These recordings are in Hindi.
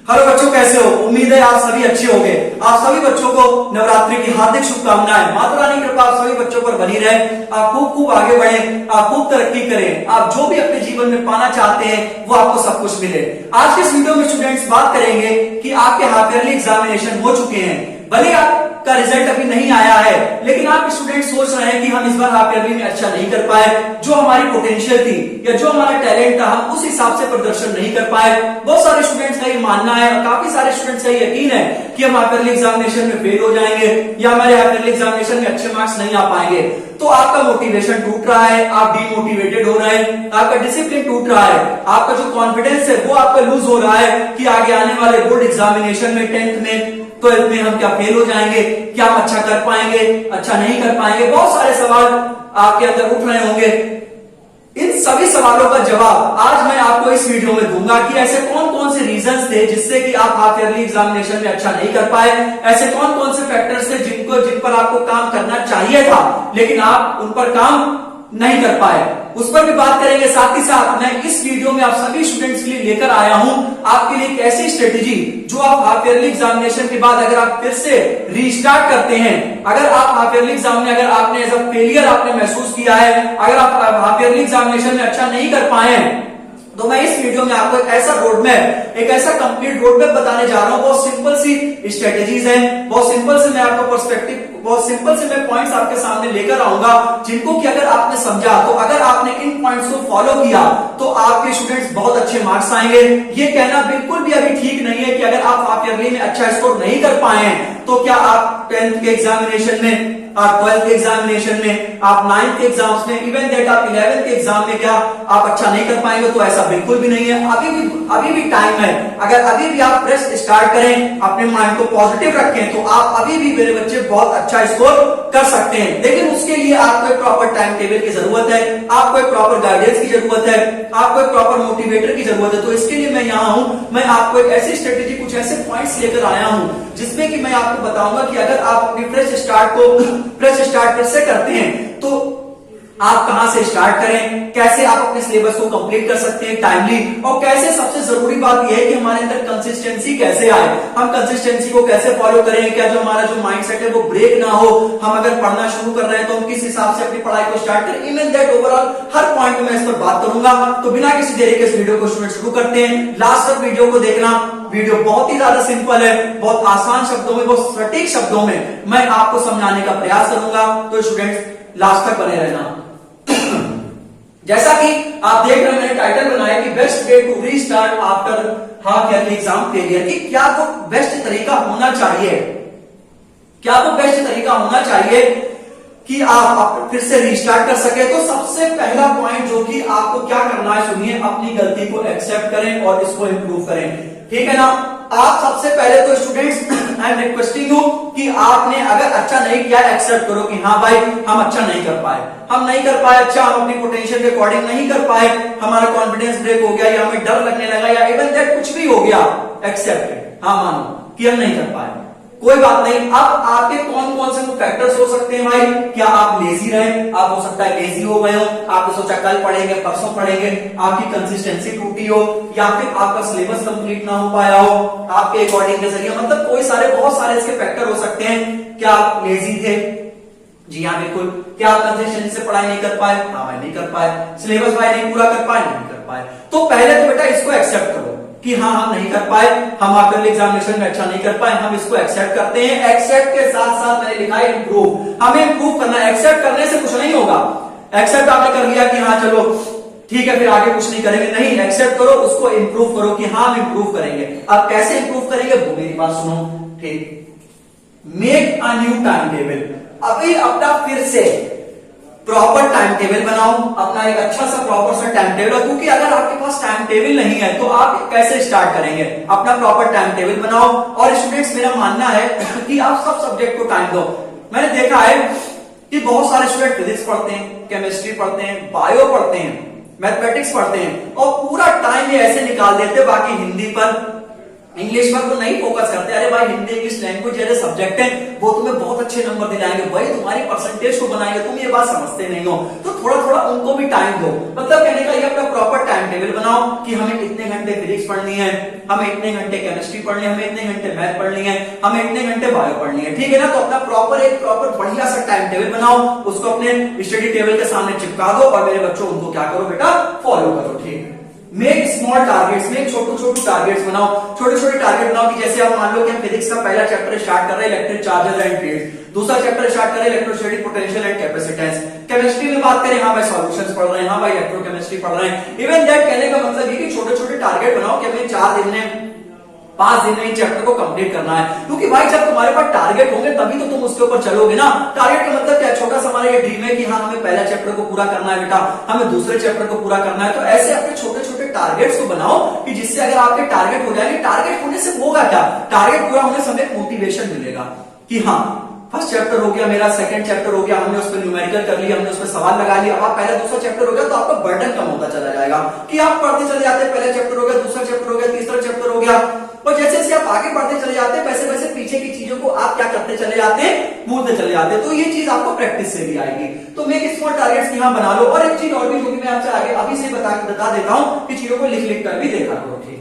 हेलो बच्चों, कैसे हो? उम्मीद है आप सभी अच्छे होंगे। आप सभी बच्चों को नवरात्रि की हार्दिक शुभकामनाएं। माता रानी की कृपा आप सभी बच्चों पर बनी रहे। आप खूब खूब आगे बढ़े, आप खूब तरक्की करें। आप जो भी अपने जीवन में पाना चाहते हैं वो आपको सब कुछ मिले। आज के इस वीडियो में स्टूडेंट्स बात करेंगे कि आपके हाफ ईयरली एग्जामिनेशन हो चुके हैं। भले आपका रिजल्ट अभी नहीं आया है, लेकिन आप स्टूडेंट सोच रहे हैं कि हम इस बार हाफ ईयरली में अच्छा नहीं कर पाए, जो हमारी पोटेंशियल थी या जो हमारा टैलेंट था हम उस हिसाब से प्रदर्शन नहीं कर पाए। बहुत सारे स्टूडेंट्स का ये मानना है और काफी सारे स्टूडेंट्स का यकीन है कि हम हाफ ईयरली एग्जामिनेशन में फेल हो जाएंगे या हमारे हाफ ईयरली एग्जामिनेशन में अच्छे मार्क्स नहीं आ पाएंगे। तो आपका मोटिवेशन टूट रहा है, आप डीमोटिवेटेड हो रहे हैं, आपका डिसिप्लिन टूट रहा है, आपका जो कॉन्फिडेंस है वो आपका लूज हो रहा है कि आगे आने वाले बोर्ड एग्जामिनेशन में 10th में 12th में हम क्या फेल हो जाएंगे, क्या हम अच्छा कर पाएंगे, अच्छा नहीं कर पाएंगे। बहुत सारे सवाल आपके अंदर उठ रहे होंगे। इन सभी सवालों का जवाब आज मैं आपको इस वीडियो में दूंगा कि ऐसे कौन कौन से रीजंस थे जिससे कि आप हाफ ईयरली एग्जामिनेशन में अच्छा नहीं कर पाए, ऐसे कौन कौन से फैक्टर्स थे जिन पर आपको काम करना चाहिए था लेकिन आप उन पर काम नहीं कर पाए, उस पर भी बात करेंगे। साथ ही साथ मैं इस वीडियो में आप सभी स्टूडेंट्स के लिए लेकर आया हूं आपके लिए एक ऐसी स्ट्रेटेजी जो आप हाफ ईयरली एग्जामिनेशन के बाद अगर आप फिर से रीस्टार्ट करते हैं, अगर आप हाफ ईयरली एग्जाम में अगर आपने एज अ फेलियर आपने महसूस किया है, अगर आप हाफ ईयरली एग्जामिनेशन में अच्छा नहीं कर पाए हैं, तो मैं इस वीडियो में आपको एक ऐसा रोड मैप, एक ऐसा कंप्लीट रोड मैप बताने जा रहा हूं। बहुत सिंपल सी स्ट्रेटेजीज हैं, बहुत सिंपल से मैं आपको पर्सपेक्टिव, बहुत सिंपल से मैं पॉइंट्स आपके सामने लेकर आऊंगा जिनको कि अगर आपने समझा, तो अगर आपने इन पॉइंट्स को फॉलो किया तो आपके स्टूडेंट्स बहुत अच्छे मार्क्स आएंगे। ये कहना बिल्कुल भी अभी ठीक नहीं है कि अगर आप हाफ ईयरली में अच्छा स्कोर नहीं कर पाए हैं तो क्या आप 10th के एग्जामिनेशन में, आप 12th के एग्जामिनेशन में, आप 9th के एग्जाम्स में, इवन दैट आप 11th के एग्जाम में क्या आप अच्छा नहीं कर पाएंगे? तो ऐसा बिल्कुल भी नहीं है। अभी भी टाइम है। अगर अभी भी आप फ्रेश स्टार्ट करें, अपने माइंड को पॉजिटिव रखें, तो आप अभी भी मेरे बच्चे बहुत अच्छा स्कोर कर सकते हैं। लेकिन उसके लिए आपको एक प्रॉपर टाइम टेबल की जरूरत है, आपको एक प्रॉपर गाइडेंस की जरूरत है, आपको एक प्रॉपर मोटिवेटर की जरूरत है। तो इसके लिए मैं यहाँ हूं, मैं आपको एक ऐसी स्ट्रेटेजी, कुछ ऐसे पॉइंट्स लेकर आया हूं जिसमें कि मैं आपको बताऊंगा कि अगर आप अपनी फ्रेश स्टार्ट फिर से करते हैं तो आप कहां से स्टार्ट करें, कैसे आप अपने सिलेबस को कंप्लीट कर सकते हैं टाइमली, और कैसे, सबसे जरूरी बात यह है कि हमारे अंदर कंसिस्टेंसी कैसे आए, हम कंसिस्टेंसी को कैसे फॉलो करें, क्या जो हमारा जो माइंडसेट है वो ब्रेक ना हो। हम अगर पढ़ना शुरू कर रहे हैं तो हम किस हिसाब से अपनी पढ़ाई को स्टार्ट करें। Even that overall her point में मैं इस पर बात करूंगा। तो बिना किसी देरी के इस वीडियो को शुरू करते हैं। लास्ट तक वीडियो को देखना। वीडियो बहुत ही ज्यादा सिंपल है, बहुत आसान शब्दों में, बहुत सटीक शब्दों में मैं आपको समझाने का प्रयास करूंगा। तो स्टूडेंट्स लास्ट तक बने रहना। जैसा कि आप देख रहे हैं, मैंने टाइटल बनाया कि best way to restart after half yearly exam failure, कि क्या वो बेस्ट तरीका होना चाहिए, क्या वो बेस्ट तरीका होना चाहिए कि आप फिर से रीस्टार्ट कर सके। तो सबसे पहला पॉइंट जो कि आपको क्या करना है, सुनिए, अपनी गलती को एक्सेप्ट करें और इसको इंप्रूव करें। ठीक है ना? आप सबसे पहले तो students, I am requesting you कि आपने अगर अच्छा नहीं किया, एक्सेप्ट करो कि हाँ भाई हम अच्छा नहीं कर पाए, हम नहीं कर पाए अच्छा, हम अपनी पोटेंशियल के अकॉर्डिंग नहीं कर पाए, हमारा कॉन्फिडेंस ब्रेक हो गया या हमें डर लगने लगा या इवन दैट कुछ भी हो गया, एक्सेप्ट, हाँ मानो कि हम नहीं कर पाए, कोई बात नहीं। अब आपके कौन कौन से फैक्टर्स हो सकते हैं भाई? क्या आप लेजी रहे, आप हो सकता है लेजी हो गए हो, आपने सोचा कल पढ़ेंगे परसों पढ़ेंगे, आपकी कंसिस्टेंसी टूटी हो, या फिर आपका सिलेबस कंप्लीट ना हो पाया हो आपके अकॉर्डिंग के जरिए, मतलब कोई सारे, बहुत सारे इसके फैक्टर हो सकते हैं। क्या आप लेजी थे? जी हाँ बिल्कुल। क्या आप कंसिस्टेंसी से पढ़ाई नहीं कर पाए? हाँ भाई नहीं कर पाए। सिलेबस भाई नहीं पूरा कर पाए? नहीं कर पाए। तो पहले तो बेटा इसको एक्सेप्ट करो कि हाँ हम नहीं कर पाए, हम आपके एग्जामिनेशन में अच्छा नहीं कर पाए, हम इसको एक्सेप्ट करते हैं। एक्सेप्ट के साथ साथ मैंने लिखा है इंप्रूव, हमें इंप्रूव करना है। एक्सेप्ट करने से कुछ नहीं होगा, एक्सेप्ट आपने कर लिया कि हाँ चलो ठीक है फिर आगे कुछ नहीं करेंगे, नहीं, एक्सेप्ट करो, उसको इंप्रूव करो कि हाँ हम इंप्रूव करेंगे। अब कैसे इंप्रूव करेंगे वो मेरी बात सुनो, ठीक? Make a new time table, अभी अपना फिर से प्रॉपर टाइम टेबल बनाओ, अपना एक अच्छा सा प्रॉपर सा टाइम टेबल, क्योंकि अगर आपके पास टाइम टेबल नहीं है तो आप कैसे स्टार्ट करेंगे? अपना प्रॉपर टाइम टेबल बनाओ। और स्टूडेंट्स, मेरा मानना है कि आप सब सब्जेक्ट को टाइम दो। मैंने देखा है कि बहुत सारे स्टूडेंट फिजिक्स पढ़ते हैं, केमिस्ट्री पढ़ते हैं, बायो पढ़ते हैं, मैथमेटिक्स पढ़ते हैं और पूरा टाइम ये ऐसे निकाल देते, बाकी हिंदी पर, इंग्लिश पर तो नहीं फोकस करते, अरे भाई हिंदी इंग्लिश लैंग्वेज जैसे सब्जेक्ट है वो तुम्हें बहुत अच्छे नंबर दिलाएंगे भाई, तुम्हारी परसेंटेज को बनाएंगे, तुम ये बात समझते नहीं हो, तो थोड़ा थोड़ा उनको भी टाइम दो। मतलब कहने का ये अपना प्रॉपर टाइम टेबल बनाओ कि हमें इतने घंटे फिजिक्स पढ़नी है, हमें इतने घंटे केमिस्ट्री पढ़नी है, हमें इतने घंटे मैथ पढ़नी है, हमें इतने घंटे बायो पढ़नी है, ठीक है ना। तो अपना प्रॉपर बढ़िया सा टाइम टेबल बनाओ, उसको अपने स्टडी टेबल के सामने चिपका दो और मेरे बच्चों उनको क्या करो बेटा, फॉलो करो, ठीक है। मेक स्मॉल टारगेट्स, मेक छोटे टारगेट्स बनाओ, छोटे टारगेट बनाओ कि जैसे आप मान लो कि हम फिजिक्स का पहला चैप्टर स्टार्ट कर रहे हैं इलेक्ट्रिक चार्जेस एंड फील्ड्स, दूसरा चैप्टर स्टार्ट कर रहे हैं electrostatic potential and capacitance, chemistry में बात करें हाँ भाई सॉल्यूशंस पढ़ रहे हैं, हाँ भाई इलेक्ट्रोकेमिस्ट्री पढ़ रहे हैं। इवन दैट कहने का मतलब ये कि छोटे टारगेट बनाओ कि हमें 4 दिन में 5 दिन में इन चैप्टर को कंप्लीट करना है, क्योंकि भाई जब तुम्हारे पास टारगेट होंगे तभी तो तुम उसके ऊपर चलोगे ना। टारगेट का मतलब क्या, छोटा सा हमारा ये ड्रीम है कि हाँ हमें पहला चैप्टर को पूरा करना है बेटा, हमें दूसरे चैप्टर को पूरा करना है, तो ऐसे अपने छोटे टारगेट्स को बनाओ कि जिससे अगर आपके टारगेट हो जाएंगे, टारगेट होने से होगा क्या, टारगेट पूरा होने से हमें मोटिवेशन मिलेगा कि हाँ फर्स्ट चैप्टर हो गया मेरा, सेकंड चैप्टर हो गया, हमने उस पर न्यूमेरिकल कर लिया, हमने उस पर सवाल लगा लिया, अब आप पहला दूसरा चैप्टर हो गया तो आपका बर्डन कम होता चला जाएगा कि आप पढ़ते चले जाते, पहला चैप्टर हो गया, दूसरा चैप्टर हो गया, तीसरा चैप्टर हो गया, और जैसे जैसे आप आगे बढ़ते चले जाते हैं वैसे वैसे पीछे की चीजों को आप क्या करते चले जाते हैं, भूलते चले जाते हैं। तो ये चीज आपको प्रैक्टिस से भी आएगी। तो मेक स्मॉल टारगेट्स यहां बना लो। और एक चीज और भी जो कि मैं आपसे आगे अभी से बता देता हूं कि चीजों को लिख कर भी देखा करो, ठीक।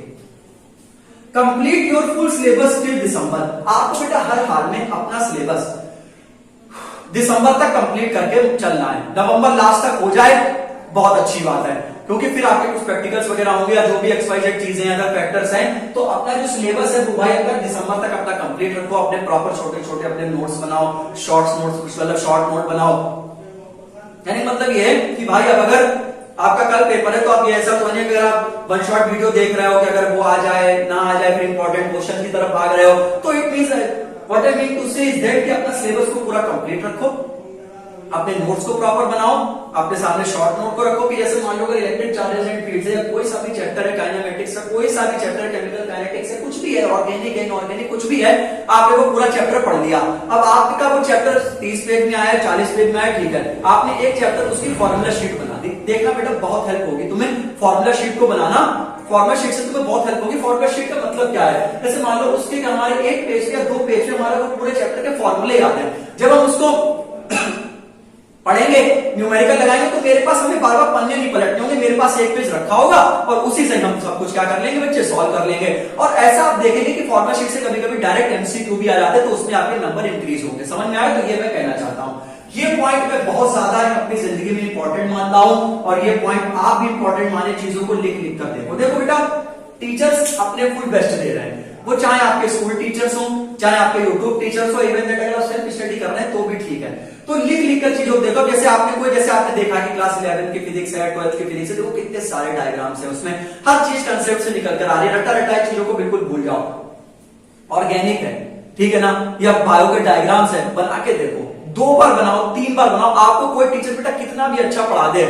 Complete your full syllabus till दिसंबर। आपको बेटा हर हाल में अपना सिलेबस दिसंबर तक कंप्लीट करके चलना है। नवंबर लास्ट तक हो जाए बहुत अच्छी बात है, क्योंकि फिर आपके कुछ प्रैक्टिकल्स वगैरह होंगे या जो भी XYZ चीजें हैं, अदर फैक्टर्स हैं, तो अपना जो सिलेबस है वो भाई अगर दिसंबर तक अपना कंप्लीट रखो, अपने प्रॉपर छोटे अपने नोट्स बनाओ, शॉर्ट्स नोट्स मतलब शॉर्ट नोट बनाओ। यानी मतलब ये है कि भाई अब अगर आपका कल पेपर है तो आप ये ऐसा तो नहीं, अगर आप वन शॉट वीडियो देख रहे हो कि अगर वो आ जाए ना आ जाए फिर इंपॉर्टेंट क्वेश्चन की तरफ भाग रहे हो, तो it means what I mean to say is that कि अपना सिलेबस को पूरा कंप्लीट रखो, अपने नोट्स को प्रॉपर बनाओ, अपने सामने शॉर्ट नोट को रखो कि जैसे मान लो अगर इलेक्ट्रिक चार्जेस एंड फील्ड्स है, कोई सा भी चैप्टर है, काइनेमेटिक्स का कोई सा भी चैप्टर, केमिकल काइनेटिक्स है, कुछ भी है, ऑर्गेनिक है, इनऑर्गेनिक कुछ भी है, आपने वो पूरा चैप्टर पढ़ लिया। अब आपका वो चैप्टर 30 पेज में आया, 40 पेज में आया, ठीक है, आपने एक चैप्टर उसकी फॉर्मूला शीट बना दी। देखना बेटा बहुत हेल्प होगी तुम्हें फॉर्मूला शीट को बनाना, फॉर्मूला शीट से तुम्हें बहुत हेल्प होगी। फॉर्मूला शीट का मतलब क्या है, जैसे मान लो उसके हमारे एक पेज या 2 पेज में हमारा वो पूरे चैप्टर के फॉर्मूले याद है, जब हम उसको पढ़ेंगे न्यूमेरिकल लगाएंगे तो मेरे पास हमें बार बार पन्ने नहीं पलटने होंगे, मेरे पास एक पेज रखा होगा और उसी से हम सब कुछ क्या कर लेंगे बच्चे, सॉल्व कर लेंगे। और ऐसा आप देखेंगे कि फॉर्मूला शीट से कभी कभी डायरेक्ट MCQ भी आ जाते हैं, तो उसमें आपके नंबर इंक्रीज होंगे। समझ में आया? तो ये मैं कहना चाहता हूं, ये पॉइंट मैं बहुत ज्यादा अपनी जिंदगी में इंपॉर्टेंट मानता हूं, और ये पॉइंट आप भी इंपॉर्टेंट माने, चीजों को लिख कर देखो। देखो बेटा टीचर्स अपने फुल बेस्ट दे रहे हैं, वो चाहे आपके स्कूल टीचर्स हो, चाहे आपके यूट्यूब टीचर्स हो, इवन दैट अगर आप सेल्फ स्टडी कर रहे हैं तो भी ठीक है। तो लिख कर चीजों को देखो, जैसे आपने देखा कि क्लास 11 की फिजिक्स है, 12th की फिजिक्स है, देखो कितने सारे डायग्राम्स हैं, उसमें हर चीज कंसेप्ट से निकल कर आ रही है, रटा चीजों को बिल्कुल भूल जाओ। ऑर्गेनिक है, ठीक है ना, या बायो के डायग्राम्स है, बना के देखो, 2 बार बनाओ, 3 बार बनाओ, आपको कोई टीचर बेटा कितना भी अच्छा पढ़ा दे,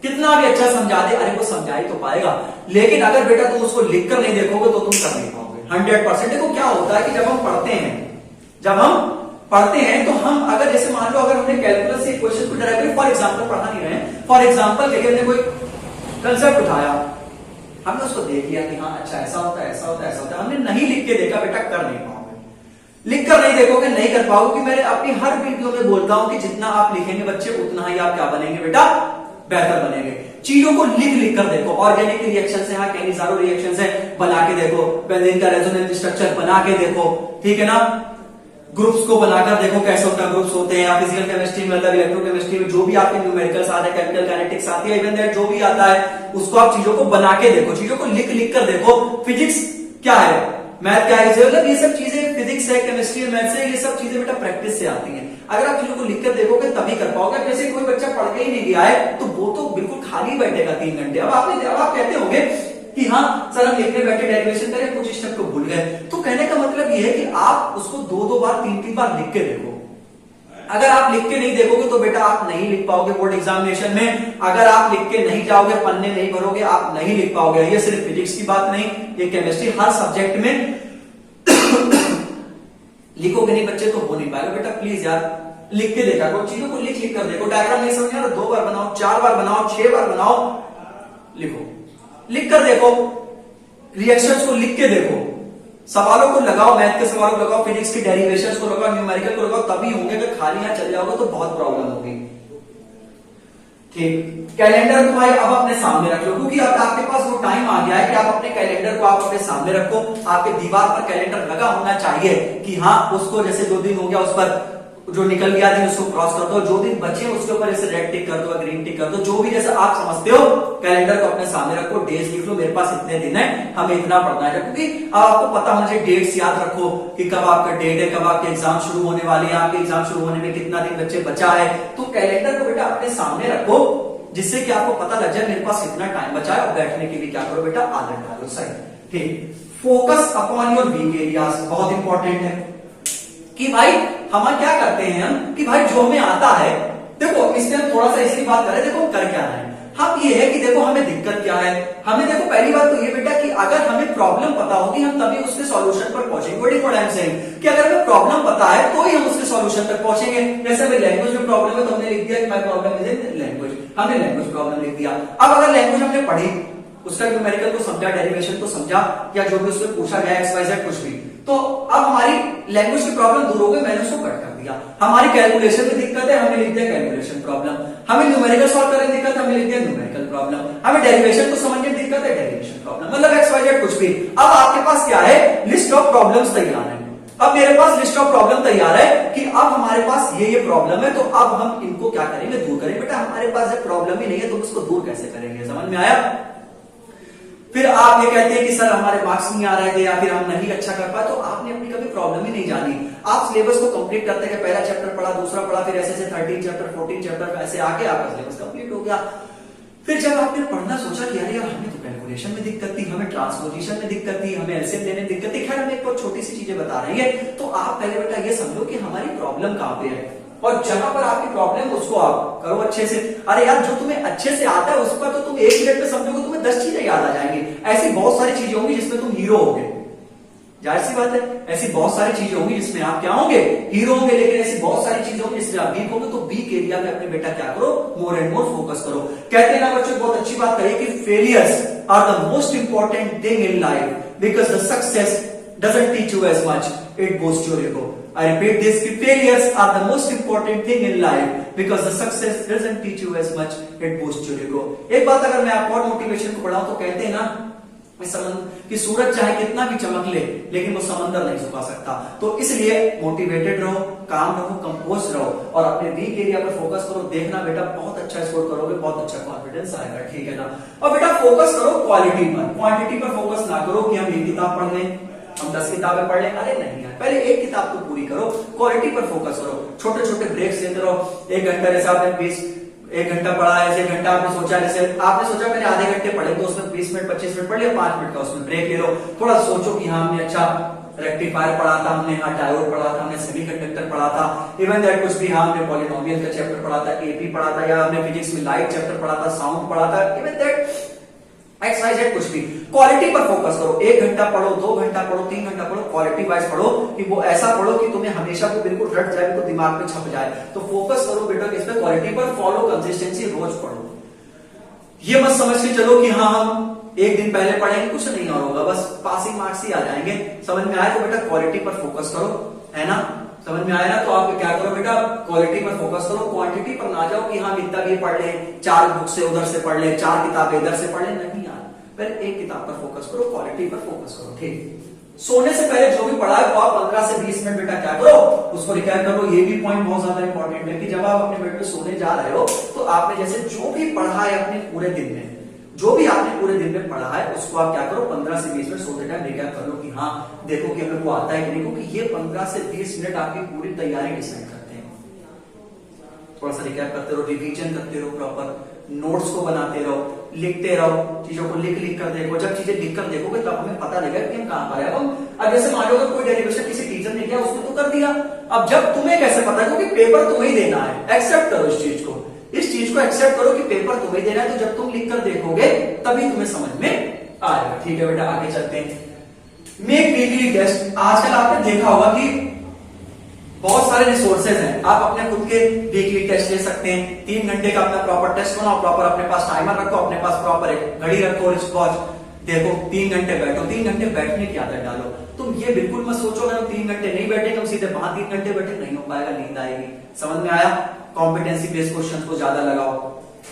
कितना भी अच्छा समझा दे, अरे वो समझा ही तो पाएगा, लेकिन अगर बेटा तुम उसको लिख कर नहीं देखोगे तो तुम कर नहीं पाओगे 100%। देखो क्या होता है कि जब हम पढ़ते हैं तो हम अगर जैसे मान लो अगर हमने कैलकुलस से क्वेश्चन को डायरेक्टली फॉर एग्जांपल पढ़ा नहीं रहे, फॉर एग्जांपल के लिए हमने कोई कंसेप्ट उठाया, हमने उसको देख लिया कि हाँ अच्छा ऐसा होता है, ऐसा होता है, ऐसा होता है, हमने नहीं लिख के देखा, बेटा कर नहीं पाओगे। लिख कर नहीं देखोगे नहीं कर पाओगे, कि मैंने अपनी हर वीडियो में बोलता हूं कि जितना आप लिखेंगे बच्चे उतना ही आप क्या बनेंगे बेटा, बेहतर बनेंगे। चीजों को लिख कर देखो, ऑर्गेनिक रिएक्शन है, हाँ कई सारे रिएक्शन है, बना के देखो, बेंजीन का रेजोनेंस स्ट्रक्चर बना के देखो, ठीक है ना, ग्रुप्स को बनाकर देखो कैसे होता है, ग्रुप्स होते हैं, फिजिकल केमिस्ट्री में मतलब इलेक्ट्रोकेमिस्ट्री में जो भी आपके न्यूमेरिकल्स आते हैं, केमिकल काइनेटिक्स आती है, इवन दैट जो भी आता है उसको आप चीजों को बना के देखो, चीजों को लिख कर देखो। फिजिक्स क्या है, मैथ क्या है, मतलब ये सब चीजें, फिजिक्स है, केमिस्ट्री है, मैथ्स है, ये सब चीजें बेटा प्रैक्टिस से आती हैं। अगर आप चीजों को लिख कर देखोगे तभी कर पाओगे। जैसे कोई बच्चा पढ़ के ही नहीं गया है तो वो तो बिल्कुल खाली बैठेगा 3 घंटे। अब आप कहते होंगे कि हाँ सर हम लिखने बैठे डेरिवेशन करें कुछ स्टेप को भूल गए, तो कहने का मतलब ये है कि आप उसको 2 बार 3 बार लिख के देखो। अगर आप लिख के नहीं देखोगे तो बेटा आप नहीं लिख पाओगे बोर्ड एग्जामिनेशन में। अगर आप लिख के नहीं जाओगे, पन्ने नहीं भरोगे, आप नहीं लिख पाओगे। ये सिर्फ फिजिक्स की बात नहीं, ये केमिस्ट्री, हर सब्जेक्ट में लिखोगे नहीं बच्चे तो हो नहीं पाएगा। बेटा प्लीज यार लिख के देखा करो, चीजों को लिख कर देखो। डायग्राम नहीं समझ आ रहा 2 बार बनाओ, 4 बार बनाओ, 6 बार बनाओ, लिखो, लिख कर देखो, रिएक्शंस को लिख के देखो, सवालों को लगाओ, मैथ के सवालों को लगाओ, फिजिक्स की डेरिवेशंस को लगाओ, न्यूमेरिकल को लगाओ, तभी होंगे। अगर खाली यहां चल जाओगे तो बहुत प्रॉब्लम होगी। ठीक, कैलेंडर को भाई अब अपने सामने रख लो, क्योंकि अब आपके पास वो टाइम आ गया है कि आप अपने कैलेंडर को आप अपने सामने रखो। आपके दीवार पर कैलेंडर लगा होना चाहिए कि हाँ, उसको जैसे 2 दिन हो गया, उस पर जो निकल गया दिन उसको क्रॉस कर दो, जो दिन बचे उसके ऊपर ऐसे रेड टिक कर दो, ग्रीन टिक कर दो, जो भी जैसे आप समझते हो। कैलेंडर को अपने सामने रखो, डेज लिख लो, मेरे पास इतने दिन है, हमें इतना पढ़ना है। क्योंकि आपको पता होना चाहिए, डेट्स याद रखो कि कब आपका डेट है, कब आपके एग्जाम शुरू होने वाले हैं, आपके एग्जाम शुरू होने में कितना दिन बच्चे बचा है। तो कैलेंडर को बेटा अपने सामने रखो, जिससे कि आपको पता लग जाए मेरे पास इतना टाइम बचा है। और बैठने की भी क्या करो बेटा, आदत डालो। सही, ठीक। Focus upon your weak areas, बहुत इंपॉर्टेंट है कि भाई हम क्या करते हैं हम कि भाई जो हमें आता है, देखो इसमें हम थोड़ा सा इसलिए बात करें, देखो कर क्या रहे हैं हम, ये है कि देखो हमें दिक्कत क्या है। हमें देखो पहली बात तो ये बेटा कि अगर हमें प्रॉब्लम पता होगी हम तभी उसके सॉल्यूशन पर पहुंचेंगे। What is what I am saying कि अगर हमें प्रॉब्लम पता है तो ही हम उसके सॉल्यूशन तक पहुंचेंगे। जैसे हमें लैंग्वेज में प्रॉब्लम है तो हमने लिख दिया कि my problem is in language, हमने लैंग्वेज प्रॉब्लम लिख दिया। अब अगर लैंग्वेज हमने पढ़ी, उसका न्यूमेरिकल को समझा, डेरिवेशन को समझा, या जो भी उसमें पूछा गया एक्स वाई जेड कुछ भी, तो अब हमारी लैंग्वेज की प्रॉब्लम दूर हो गई, मैंने उसको कट कर दिया। हमारी कैलकुलेशन में दिक्कत है, हमने लिख दिया कैलकुलेशन प्रॉब्लम। हमें न्यूमेरिकल सॉल्व करने में दिक्कत है, हमने लिख दिया न्यूमेरिकल प्रॉब्लम। हमें डेरिवेशन को समझने में दिक्कत है, डेरिवेशन प्रॉब्लम, मतलब एक्स वाई जेड कुछ भी। अब आपके पास क्या है, लिस्ट ऑफ प्रॉब्लम्स तैयार है। अब मेरे पास लिस्ट ऑफ प्रॉब्लम तैयार है कि अब हमारे पास ये प्रॉब्लम है, तो अब हम इनको क्या करेंगे, दूर करेंगे। बेटा हमारे पास जब प्रॉब्लम ही नहीं है तो उसको दूर कैसे करेंगे, समझ में आया। फिर आप ये कहते हैं कि सर हमारे मार्क्स नहीं आ रहे थे या फिर हम नहीं अच्छा कर पाए, तो आपने अपनी कभी प्रॉब्लम ही नहीं जानी। आप सिलेबस को कंप्लीट करते हैं, पहला चैप्टर पढ़ा, दूसरा पढ़ा, फिर ऐसे 13 चैप्टर 14 चैप्टर ऐसे आके आपका सिलेबस कंप्लीट हो गया। फिर जब आपने पढ़ना सोचा कि अरे यार हमें तो कैलकुलेशन में दिक्कत थी, हमें ट्रांसपोजिशन में दिक्कत थी, हमें एलसीएम लेने में दिक्कत थी, खैर हमें एक बहुत छोटी सी चीजें बता रही है, तो आप पहले बेटा ये समझो कि हमारी प्रॉब्लम कहां पे है, और जहां पर आपकी प्रॉब्लम उसको आप करो अच्छे से। अरे यार जो तुम्हें अच्छे से आता है उस पर तो तुम 1 मिनट में समझोगे, तुम्हें 10 चीजें याद आ जाएंगी। ऐसी बहुत सारी चीजें होंगी जिसमें तुम हीरो होगे, जाहिर सी बात है, ऐसी बहुत सारी चीजें होंगी जिसमें आप क्या होंगे, हीरो होंगे। लेकिन ऐसी बहुत सारी चीजें होंगी जिसमें आप वीक होंगे, तो वीक एरिया में अपने बेटा क्या करो, मोर एंड मोर फोकस करो। कहते हैं ना बच्चों, बहुत अच्छी बात कही कि failures are the most important thing in life because the success doesn't teach you as much, it boosts your ego. I repeat this, failures are the most important thing in life because the success doesn't teach you as much, it boosts your ego. एक बात अगर मैं आपको और मोटिवेशन को बढ़ाऊं तो कहते हैं ना कि सूरज चाहे कितना भी चमक ले लेकिन वो समंदर नहीं सुखा सकता। तो इसलिए मोटिवेटेड रहो, काम रहो, कंपोज रहो और अपने वीक एरिया पर फोकस करो। देखना बेटा बहुत अच्छा स्कोर करोगे, बहुत अच्छा कॉन्फिडेंस आएगा, ठीक है ना। और बेटा फोकस करो क्वालिटी पर, क्वांटिटी पर फोकस ना करो कि हम एक किताब पढ़ लें, हम 10 किताबें पढ़ लें, अरे नहीं यार, पहले एक किताब तो पूरी करो, क्वालिटी पर फोकस करो, छोटे छोटे ब्रेक्स लेते रहो। 1 घंटा जैसे आपने 1 घंटा पढ़ा, ऐसे 1 घंटा आपने सोचा, जैसे आपने सोचा मैंने आधे घंटे पढ़े तो उसमें 20 मिनट 25 मिनट पढ़ लिया, 5 मिनट का उसमें ब्रेक ले लो। थोड़ा सोचो कि हाँ हमने अच्छा रेक्टिफायर पढ़ा था, हमने हाँ डायोड पढ़ा था, हमने सेमीकंडक्टर पढ़ा था, इवन दैट कुछ भी, हाँ हमने पॉलिनोमियल का चैप्टर पढ़ा था, एपी पढ़ा था, या हमने फिजिक्स में लाइट चैप्टर पढ़ा था, साउंड पढ़ा था, इवन दैट एक्सरसाइज कुछ भी। क्वालिटी पर फोकस करो, 1 घंटा पढ़ो, 2 घंटा पढ़ो, 3 घंटा पढ़ो, क्वालिटी वाइज पढ़ो कि वो ऐसा पढ़ो कि तुम्हें हमेशा को बिल्कुल रट जाए, बिल्कुल दिमाग में छप जाए। तो फोकस करो बेटा किसमें, क्वालिटी पर, फॉलो कंसिस्टेंसी, रोज पढ़ो। ये मत समझ के चलो कि हाँ हम 1 दिन पहले पढ़ेंगे कुछ नहीं और होगा, बस पासिंग मार्क्स ही आ जाएंगे। समझ में आए तो बेटा क्वालिटी पर फोकस करो, है ना। समझ में आया ना, तो आप क्या करो बेटा, क्वालिटी पर फोकस करो, क्वांटिटी पर ना जाओ कि हाँ इतना भी पढ़ ले, 4 बुक से उधर से पढ़ ले, 4 किताबें इधर से पढ़ ले, नहीं यार, पहले एक किताब पर फोकस करो, क्वालिटी पर फोकस करो, ठीक। सोने से पहले जो भी पढ़ा है वो आप 15 से 20 मिनट बेटा क्या करो, उसको रिकैप करो। ये भी पॉइंट बहुत ज्यादा इंपॉर्टेंट है कि जब आप अपने बेड में सोने जा रहे हो तो आपने जैसे जो भी पढ़ा है अपने पूरे दिन में, जो भी आपने पूरे दिन में पढ़ा है उसको आप क्या करो, 15 से 20 मिनट सोते टाइम रिकैप कर लो कि हाँ देखो कि हमें वो आता है कि नहीं, क्योंकि ये 15 से 20 मिनट आपकी पूरी तैयारी डिसाइड करते हैं। थोड़ा सा रिकैप करते रहो, रिवीजन करते रहो, प्रॉपर नोट्स को बनाते रहो, लिखते रहो, चीजों को लिख कर देखो। जब चीजें लिख कर देखोगे तब हमें पता लगेगा कि हम कहां पर है। अब जैसे मान लो कोई डेरिवेशन किसी टीचर ने किया, उसने तो कर दिया, अब जब तुम्हें कैसे पता है, क्योंकि पेपर तुम्हें ही देना है। एक्सेप्ट करो इस चीज को, इस चीज को एक्सेप्ट करो कि पेपर तुम्हें देना है, तो जब तुम लिख कर देखोगे तभी तुम्हें समझ में आएगा, ठीक है बेटा। आगे चलते हैं। Make weekly test. आजकल आपने देखा होगा कि बहुत सारे रिसोर्सेज हैं, आप अपने खुद के वीकली टेस्ट ले सकते हैं। 3 घंटे का अपना प्रॉपर टेस्ट बनाओ, प्रॉपर अपने पास टाइमर रखो, अपने पास प्रॉपर एक घड़ी रखो, रिस्ट वॉच, देखो 3 घंटे बैठो, 3 घंटे बैठने की आदत डालो। तुम ये बिल्कुल मत सोचो अगर 3 घंटे नहीं बैठे हम सीधे वहां 3 घंटे बैठे, नहीं हो पाएगा, नींद आएगी। समझ में आया? कॉम्पिटेंसी बेस्ड क्वेश्चन को ज्यादा लगाओ,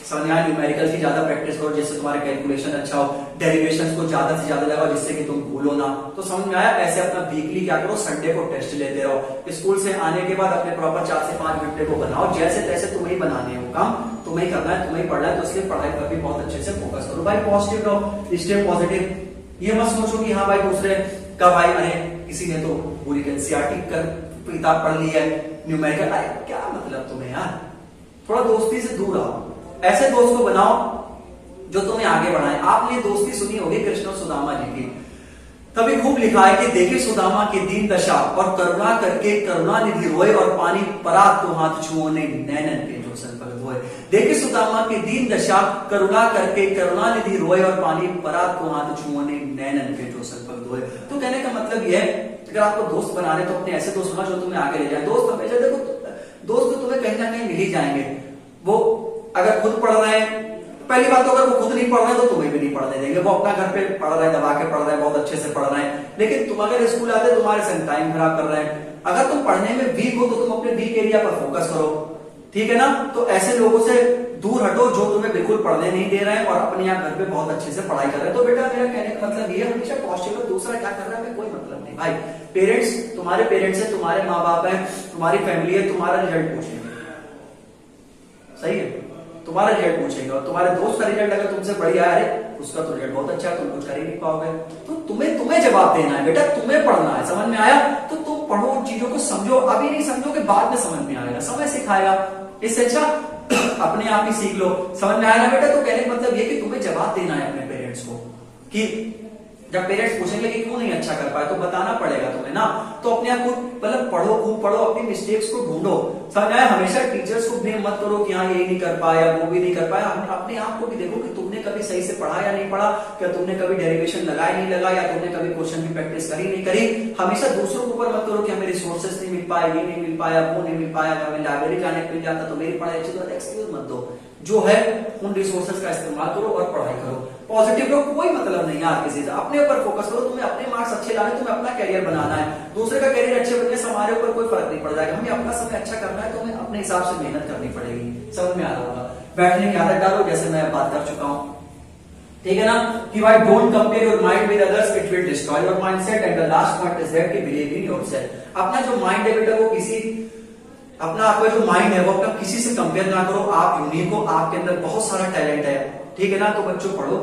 समझ में आया? न्यूमेरिकल की ज्यादा प्रैक्टिस करो जिससे तुम्हारा कैलकुलेशन अच्छा हो, डेरिवेशंस को ज्यादा से ज्यादा लगाओ जिससे कि तुम भूलो ना। तो समझ में आया? ऐसे अपना वीकली क्या करो, संडे को टेस्ट लेते रहो। स्कूल से आने के बाद अपने प्रॉपर 4 से 5 घंटे को बनाओ, जैसे तैसे तुम्हें बनाने हो काम, तुम्हें करना है, तुम्हें पढ़ना है, तो इसलिए पढ़ाई पर भी बहुत अच्छे से फोकस करो भाई। पॉजिटिव रहो, स्टे पॉजिटिव। ये मत सोचो कि हाँ भाई दूसरे का भाई अरे किसी ने तो पूरी एनसीईआरटी कर किताब पढ़ ली है, न्यूमेरिकल, अरे क्या मतलब तुम्हें यार। थोड़ा दोस्ती से दूर आओ, ऐसे दोस्त को बनाओ जो तुम्हें आगे बढ़ाए। आपने दोस्ती सुनी होगी कृष्ण और सुदामा जी की, तभी खूब लिखा है कि देखे सुदामा की दीन दशा और करुणा करके करुणा निधि रोए और पानी परात तो हाथ छुओ ने नैनन के जो संपल धोए। देखे सुदामा की दीन दशा करुणा करके करुणा निधि रोए और पानी परात को हाथ छुओ ने नैनन के जो संपल धोए। तो कहने का मतलब यह है अगर आपको दोस्त बना रहे तो अपने ऐसे दोस्त बना जो तुम्हें आगे ले जाए। दोस्त हमेशा देखो, दोस्त तो तुम्हें कहीं ना कहीं मिल ही जाएंगे। वो अगर खुद पढ़ रहे हैं, पहली बात तो अगर वो खुद नहीं पढ़ रहे हैं तो तुम्हें भी नहीं पढ़ने देंगे। वो अपना घर पे पढ़ रहे हैं, दबा के पढ़ रहे हैं, बहुत अच्छे से पढ़ रहे हैं, लेकिन तुम अगर स्कूल आते तुम्हारे संग टाइम खराब कर रहे हैं। अगर तुम पढ़ने में वीक हो तो तुम अपने वीक एरिया पर फोकस करो, ठीक है ना। तो ऐसे लोगों से दूर हटो जो तुम्हें बिल्कुल पढ़ने नहीं दे रहे हैं और अपने यहाँ घर पे बहुत अच्छे से पढ़ाई कर रहे हैं। तो बेटा मेरा कहने का मतलब ये हमेशा पॉजिटिव। दूसरा क्या कर रहा है कोई मतलब नहीं भाई। पेरेंट्स, तुम्हारे पेरेंट्स है, तुम्हारे माँ बाप है, तुम्हारी फैमिली है, तुम्हारा रिजल्ट पूछेंगे, सही है, तुम्हारा रिजल्ट पूछेगा। और तुम्हारे दोस्त का रिजल्ट अगर तुमसे बढ़िया है, अरे उसका तो रिजल्ट बहुत अच्छा है, तुम कुछ कर ही नहीं पाओगे। तो तुम्हें जवाब देना है बेटा, तुम्हें पढ़ना है। समझ में आया? तो तुम पढ़ो, उन चीजों को समझो, अभी नहीं समझोगे बाद में समझ में आएगा, समय सिखाएगा। इससे अच्छा अपने आप ही सीख लो। समझ में आया ना बेटा? तो कहने का मतलब ये कि तुम्हें जवाब देना है अपने पेरेंट्स को कि जब पेरेंट्स पूछेंगे कि क्यों नहीं अच्छा कर पाए तो बताना पड़ेगा तुम्हें ना। तो अपने आप को मतलब पढ़ो, खूब पढ़ो, अपनी मिस्टेक्स को ढूंढो। समझ आया? हमेशा टीचर्स को ब्लेम मत करो कि हाँ ये नहीं कर पाया, वो भी नहीं कर पाया। अपने आप को भी देखो कि तुमने कभी सही से पढ़ा या नहीं पढ़ा, क्या तुमने कभी डेरिवेशन लगाया नहीं लगा, या तुमने कभी क्वेश्चन की प्रैक्टिस करी नहीं करी। हमेशा दूसरों के ऊपर मत करो कि हमें रिसोर्सेस नहीं मिल पाए, ये नहीं मिल पाया, वो नहीं मिल पाया, हमें लाइब्रेरी जाने को मिल जाता तो मेरी पढ़ाई अच्छी। तो एक्सक्यूज मत दो, जो है उन रिसोर्सेज का इस्तेमाल करो और पढ़ाई करो। पॉजिटिव रहो, कोई मतलब नहीं यार किसी से। अपने ऊपर फोकस करो, तुम्हें अपने मार्क्स अच्छे लाने, तुम्हें अपना कैरियर बनाना है। दूसरे का कैरियर अच्छे बनने से हमारे ऊपर कोई फर्क नहीं पड़ जाएगा। हमें अपना समय अच्छा करना है तो हमें अपने हिसाब से मेहनत करनी पड़ेगी। समझ में आ रहा होगा? बैठने की आदत डालो, जैसे मैं बात कर चुका हूं, ठीक है ना, कि भाई don't compare your mind with others, it will destroy your mindset. And the last point is that कि बिलीव इन योरसेल्फ। अपना जो माइंड है बेटा वो अपना आपका जो माइंड है वो अपना किसी से कंपेयर ना करो। आप यूनिक हो, आपके अंदर बहुत सारा टैलेंट है, ठीक है ना। तो बच्चों पढ़ो,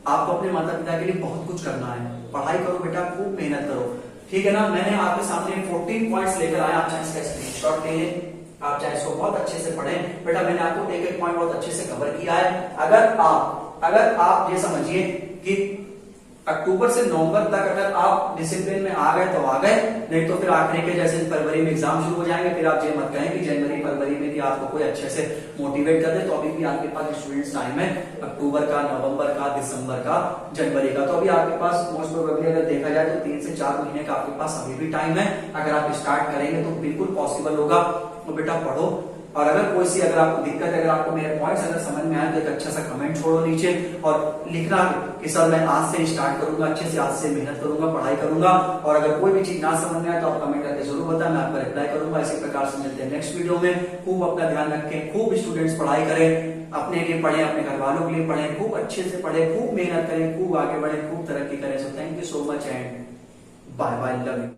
आपको अपने माता पिता के लिए बहुत कुछ करना है। पढ़ाई करो बेटा, खूब मेहनत करो, ठीक है ना। मैंने आपके सामने 14 पॉइंट्स लेकर आया, आप चाहे इसका स्क्रीनशॉट ले लें, आप चाहे इसको बहुत अच्छे से पढ़ें। बेटा मैंने आपको एक एक पॉइंट बहुत अच्छे से कवर किया है। अगर आप ये समझिए कि अक्टूबर से नवंबर तक अगर आप डिसिप्लिन में आ गए तो आ गए, नहीं तो फिर आखिरी के जैसे फरवरी में एग्जाम शुरू हो जाएंगे, फिर आप ये मत कहें कि जनवरी फरवरी में कि आपको कोई अच्छे से मोटिवेट कर दे। तो अभी भी आपके पास स्टूडेंट्स टाइम है, अक्टूबर का, नवंबर का, दिसंबर का, जनवरी का। तो अभी आपके पास मोस्ट प्रोबेबली अगर देखा जाए तो 3 से 4 महीने का आपके पास अभी भी टाइम है। अगर आप स्टार्ट करेंगे तो बिल्कुल पॉसिबल होगा। तो बेटा पढ़ो, और अगर कोई सी अगर आपको दिक्कत है, अगर आपको मेरे पॉइंट्स अगर समझ में आए तो एक अच्छा सा कमेंट छोड़ो नीचे और लिखना कि सर मैं आज से स्टार्ट करूंगा, अच्छे से आज से मेहनत करूंगा, पढ़ाई करूंगा। और अगर कोई भी चीज ना समझ में आए तो आप कमेंट करके जरूर बताएं, मैं आपका रिप्लाई करूंगा। इसी प्रकार से मिलते हैं नेक्स्ट वीडियो में। खूब अपना ध्यान रखें, खूब स्टूडेंट्स पढ़ाई करें, अपने लिए पढ़ें, अपने घर वालों के लिए पढ़ें, खूब अच्छे से पढ़ें, खूब मेहनत करें, खूब आगे बढ़े, खूब तरक्की करें। So thank you so much and bye bye, love you.